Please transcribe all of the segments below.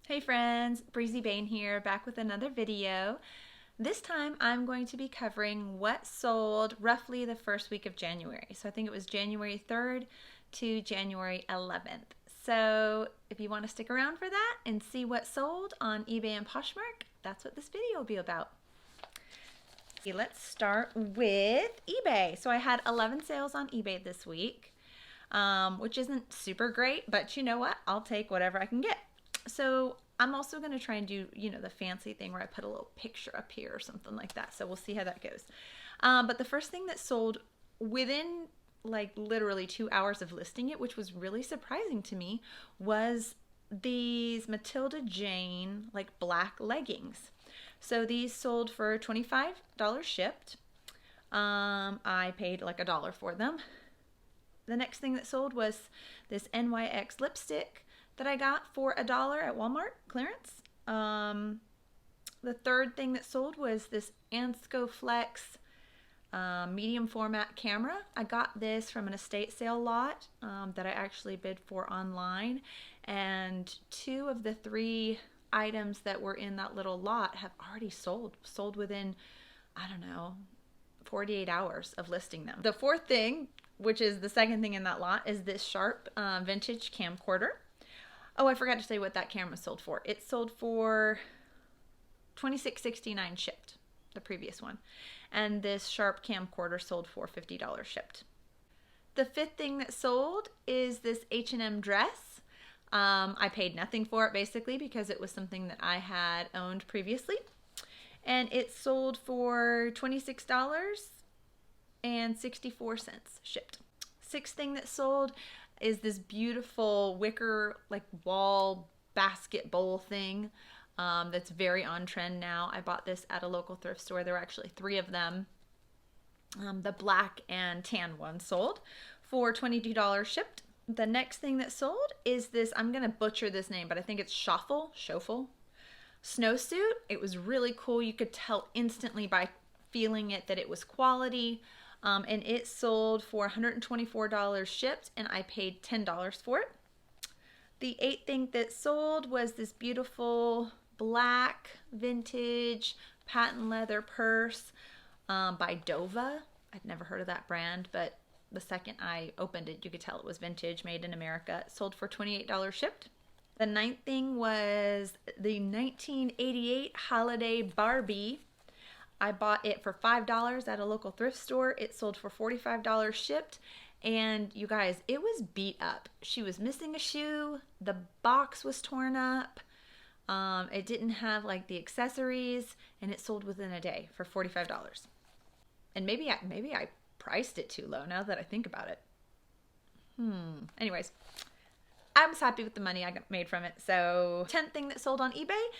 Hey friends, Breezy Bane here, back with another video. This time I'm going to be covering what sold roughly the first week of January. So I think it was January 3rd to January 11th. So if you want to stick around for that and see what sold on eBay and Poshmark, that's what this video will be about. Okay, let's start with eBay. So I had 11 sales on eBay this week, which isn't super great, but you know what? I'll take whatever I can get. So I'm also going to try and do, the fancy thing where I put a little picture up here or something like that. So we'll see how that goes. But the first thing that sold within like literally 2 hours of listing it, which was really surprising to me, was these Matilda Jane like black leggings. So these sold for $25 shipped. I paid like $1 for them. The next thing that sold was this NYX lipstick that I got for $1 at Walmart clearance. The third thing that sold was this Ansco Flex medium format camera. I got this from an estate sale lot that I actually bid for online, and 2 of the 3 items that were in that little lot have already sold within, I don't know, 48 hours of listing them. The fourth thing, which is the second thing in that lot, is this Sharp vintage camcorder. Oh, I forgot to say what that camera sold for. It sold for $26.69 shipped, the previous one. And this Sharp camcorder sold for $50 shipped. The fifth thing that sold is this H&M dress. I paid nothing for it basically because it was something that I had owned previously. And it sold for $26.64 shipped. Sixth thing that sold is this beautiful wicker like wall basket bowl thing that's very on trend now. I bought this at a local thrift store. There were actually 3 of them. The black and tan one sold for $22 shipped. The next thing that sold is this, I'm gonna butcher this name, but I think it's Schoffel Snowsuit. It was really cool. You could tell instantly by feeling it that it was quality. And it sold for $124 shipped, and I paid $10 for it. The 8th thing that sold was this beautiful black vintage patent leather purse by Dova. I'd never heard of that brand, but the second I opened it, you could tell it was vintage, made in America. It sold for $28 shipped. The 9th thing was the 1988 Holiday Barbie. I bought it for $5 at a local thrift store. It sold for $45 shipped. And you guys, it was beat up. She was missing a shoe. The box was torn up. It didn't have like the accessories, and it sold within a day for $45. And maybe I priced it too low now that I think about it. Anyways, I was happy with the money I made from it. So 10th thing that sold on eBay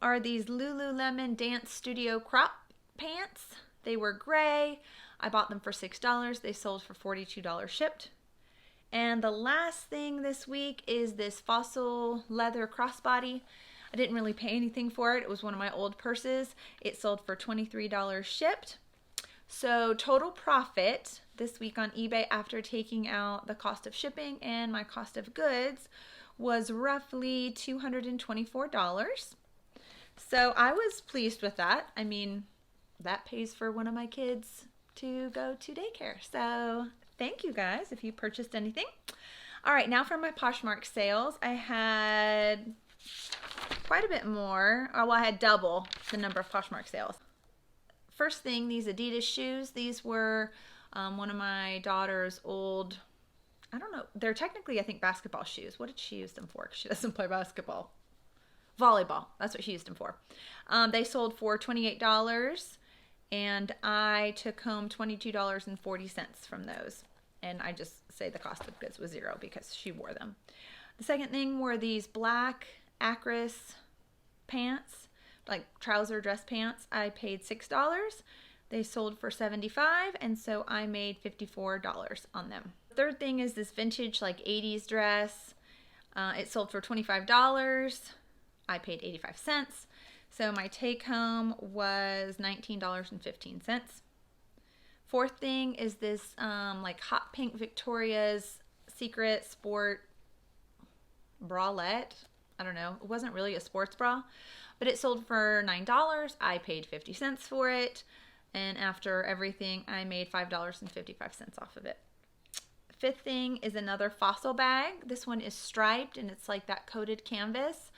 are these Lululemon Dance Studio crop pants. They were gray. I bought them for $6. They sold for $42 shipped. And the last thing this week is this fossil leather crossbody. I didn't really pay anything for it. It was one of my old purses. It sold for $23 shipped. So total profit this week on eBay after taking out the cost of shipping and my cost of goods was roughly $224. So I was pleased with that. I mean, that pays for one of my kids to go to daycare. So thank you guys if you purchased anything. All right, now for my Poshmark sales. I had quite a bit more. Oh, well, I had double the number of Poshmark sales. First thing, these Adidas shoes. These were one of my daughter's old, I don't know, they're technically, I think, basketball shoes. What did she use them for? Because she doesn't play basketball. Volleyball. That's what she used them for. They sold for $28. And I took home $22.40 from those. And I just say the cost of goods was $0 because she wore them. The second thing were these black Acris pants, like trouser dress pants. I paid $6. They sold for $75, and so I made $54 on them. The third thing is this vintage like 80s dress. It sold for $25. I paid 85 cents. So my take home was $19.15. Fourth thing is this like hot pink Victoria's Secret Sport bralette. I don't know. It wasn't really a sports bra, but it sold for $9. I paid 50 cents for it. And after everything, I made $5.55 off of it. Fifth thing is another Fossil bag. This one is striped and it's like that coated canvas.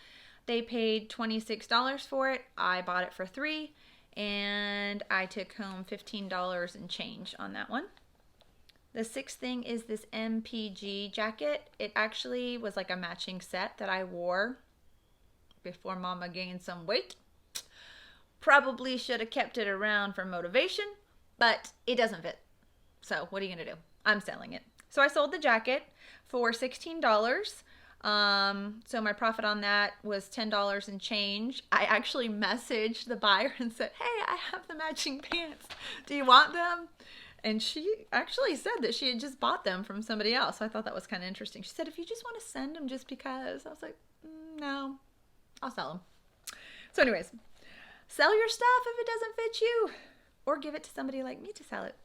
They paid $26 for it. I bought it for $3 and I took home $15 and change on that one. The sixth thing is this Mpg jacket. It actually was like a matching set that I wore before Mama gained some weight. Probably should have kept it around for motivation, but it doesn't fit. So what are you gonna do? I'm selling it. So I sold the jacket for $16. So my profit on that was $10 and change. I actually messaged the buyer and said, hey, I have the matching pants. Do you want them? And she actually said that she had just bought them from somebody else. So I thought that was kind of interesting. She said, if you just want to send them just because. I was like, no, I'll sell them. So anyways, sell your stuff if it doesn't fit you, or give it to somebody like me to sell it.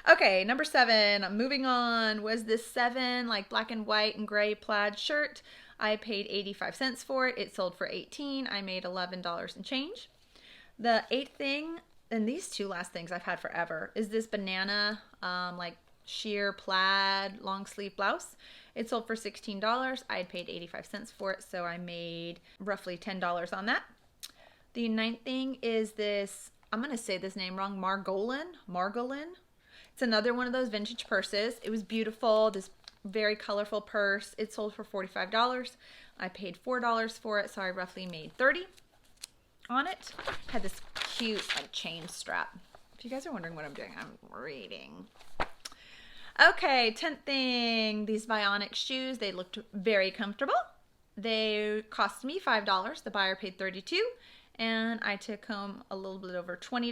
Okay, number 7, moving on, was this 7 like black and white and gray plaid shirt. I paid 85 cents for it. It sold for $18. I made $11 and change. The 8th thing, and these 2 last things I've had forever, is this banana like sheer plaid long sleeve blouse. It sold for $16. I had paid 85 cents for it, so I made roughly $10 on that. The 9th thing is this, I'm going to say this name wrong, Margolin. It's another one of those vintage purses. It was beautiful, this very colorful purse. It sold for $45. I paid $4 for it, so I roughly made $30 on it. Had this cute like chain strap. If you guys are wondering what I'm doing, I'm reading. Okay, 10th thing, these Bionic shoes. They looked very comfortable. They cost me $5. The buyer paid $32, and I took home a little bit over $20.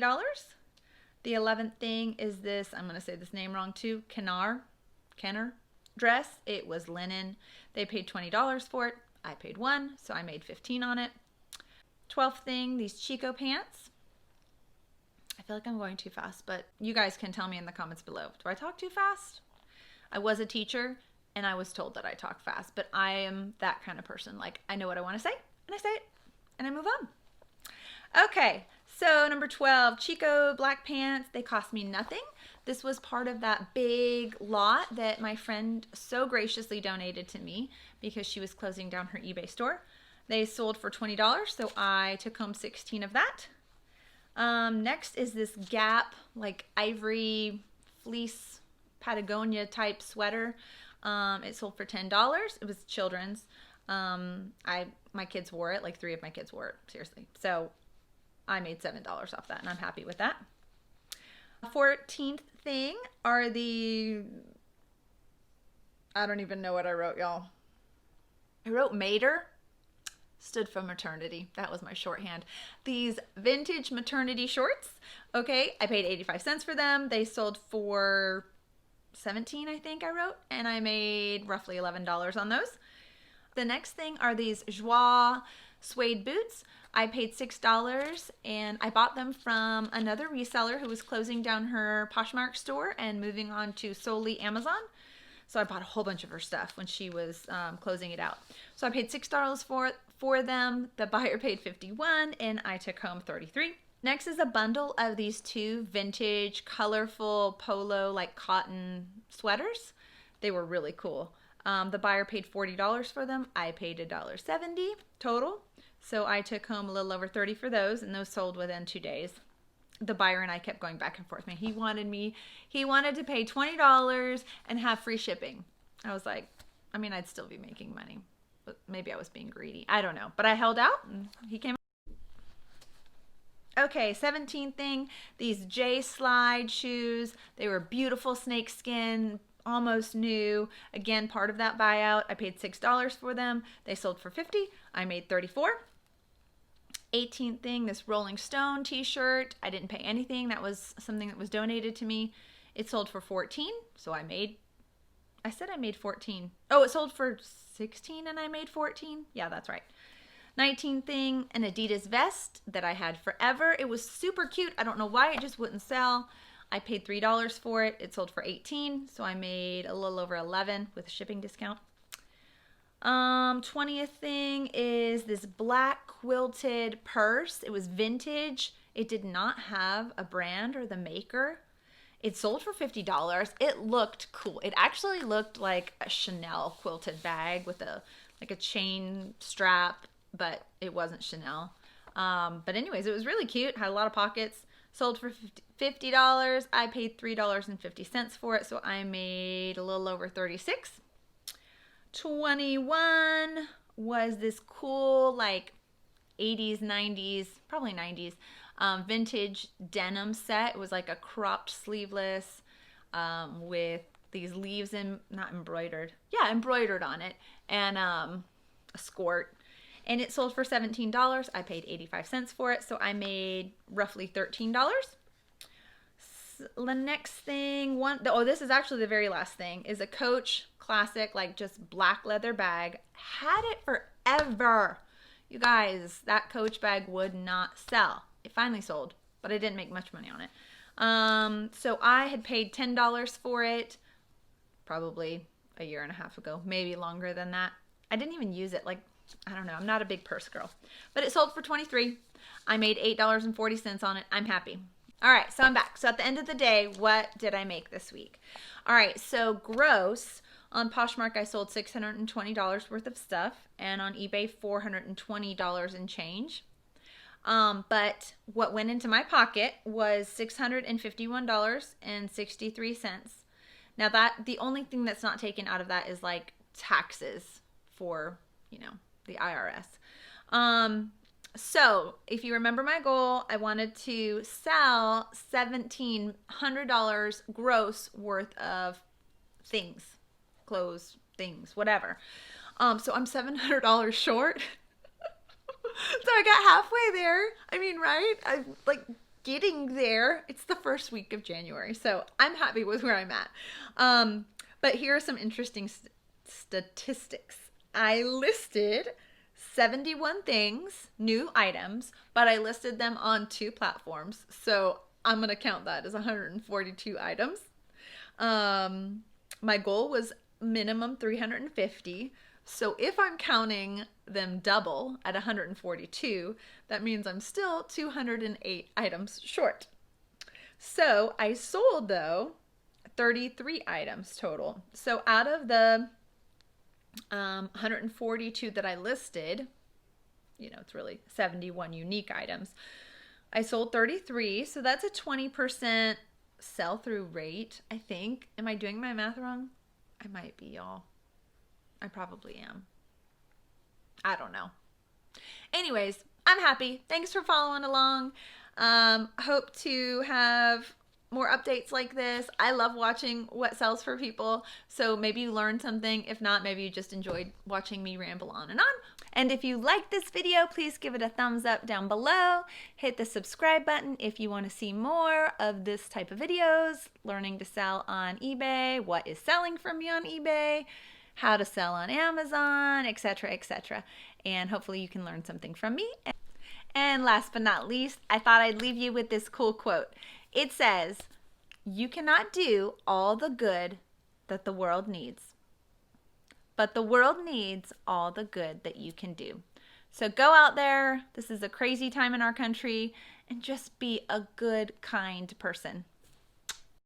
The 11th thing is this, I'm going to say this name wrong too, Kenner dress. It was linen. They paid $20 for it. I paid $1, so I made $15 on it. 12th thing, these Chico pants. I feel like I'm going too fast, but you guys can tell me in the comments below. Do I talk too fast? I was a teacher and I was told that I talk fast, but I am that kind of person. Like, I know what I want to say and I say it and I move on. Okay, so number 12, Chico black pants. They cost me nothing. This was part of that big lot that my friend so graciously donated to me because she was closing down her eBay store. They sold for $20, so I took home 16 of that. Next is this Gap, like ivory fleece Patagonia type sweater. It sold for $10. It was children's. My kids wore it, like 3 of my kids wore it, seriously. So I made $7 off that, and I'm happy with that. 14th thing are the, I don't even know what I wrote, y'all. I wrote Mater. Stood for maternity. That was my shorthand. These vintage maternity shorts. Okay, I paid 85 cents for them. They sold for 17, I think I wrote, and I made roughly $11 on those. The next thing are these Joi Suede Boots. I paid $6 and I bought them from another reseller who was closing down her Poshmark store and moving on to solely Amazon. So I bought a whole bunch of her stuff when she was closing it out. So I paid $6 for them. The buyer paid $51 and I took home $33. Next is a bundle of these 2 vintage, colorful polo like cotton sweaters. They were really cool. The buyer paid $40 for them. I paid $1.70 total. So I took home a little over $30 for those, and those sold within 2 days. The buyer and I kept going back and forth. Man, he wanted to pay $20 and have free shipping. I was like, I mean, I'd still be making money, but maybe I was being greedy. I don't know, but I held out and he came. Okay, 17th thing, these Joi Suede shoes. They were beautiful snakeskin, almost new. Again, part of that buyout. I paid $6 for them. They sold for $50. I made $34. 18th thing, this Rolling Stone t-shirt. I didn't pay anything. That was something that was donated to me. It sold for $14, so I made 14. Oh, it sold for $16 and I made $14. Yeah, that's right. 19th thing, an Adidas vest that I had forever. It was super cute. I don't know why it just wouldn't sell. I paid $3 for it. It sold for $18, so I made a little over $11 with a shipping discount. 20th thing is this black quilted purse. It was vintage. It did not have a brand or the maker. It sold for $50. It looked cool. It actually looked like a Chanel quilted bag with a chain strap, but it wasn't Chanel. But anyways, it was really cute. Had a lot of pockets. Sold for $50. I paid $3.50 for it, so I made a little over $36. 21 was this cool like 80s, 90s, probably 90s vintage denim set. It was like a cropped sleeveless with these leaves embroidered on it, and a skirt. And it sold for $17. I paid 85 cents for it, so I made roughly $13. The next thing, this is actually the very last thing, is a Coach classic, like just black leather bag. Had it forever. You guys, that Coach bag would not sell. It finally sold, but I didn't make much money on it. So I had paid $10 for it probably a year and a half ago, maybe longer than that. I didn't even use it. Like, I don't know. I'm not a big purse girl, but it sold for $23. I made $8.40 on it. I'm happy. All right, so I'm back. So at the end of the day, what did I make this week? All right, so gross on Poshmark, I sold $620 worth of stuff, and on eBay, $420 and change. But what went into my pocket was $651.63. Now the only thing that's not taken out of that is like taxes for, the IRS. So if you remember my goal, I wanted to sell $1,700 gross worth of things, clothes, things, whatever. So I'm $700 short. So I got halfway there. I mean, right? I'm like getting there. It's the first week of January, so I'm happy with where I'm at. But here are some interesting statistics. I listed 71 things, new items, but I listed them on 2 platforms. So I'm going to count that as 142 items. My goal was minimum 350. So if I'm counting them double at 142, that means I'm still 208 items short. So I sold, though, 33 items total. So out of the 142 that I listed, it's really 71 unique items. I sold 33, so that's a 20% sell-through rate, I think. Am I doing my math wrong? I might be, y'all. I probably am. I don't know. Anyways, I'm happy. Thanks for following along. Hope to have more updates like this. I love watching what sells for people, so maybe you learned something. If not, maybe you just enjoyed watching me ramble on and on. And if you like this video, please give it a thumbs up down below. Hit the subscribe button if you want to see more of this type of videos, learning to sell on eBay, what is selling for me on eBay, how to sell on Amazon, etc., etc. And hopefully you can learn something from me. And last but not least, I thought I'd leave you with this cool quote. It says, "You cannot do all the good that the world needs, but the world needs all the good that you can do." So go out there. This is a crazy time in our country, and just be a good, kind person.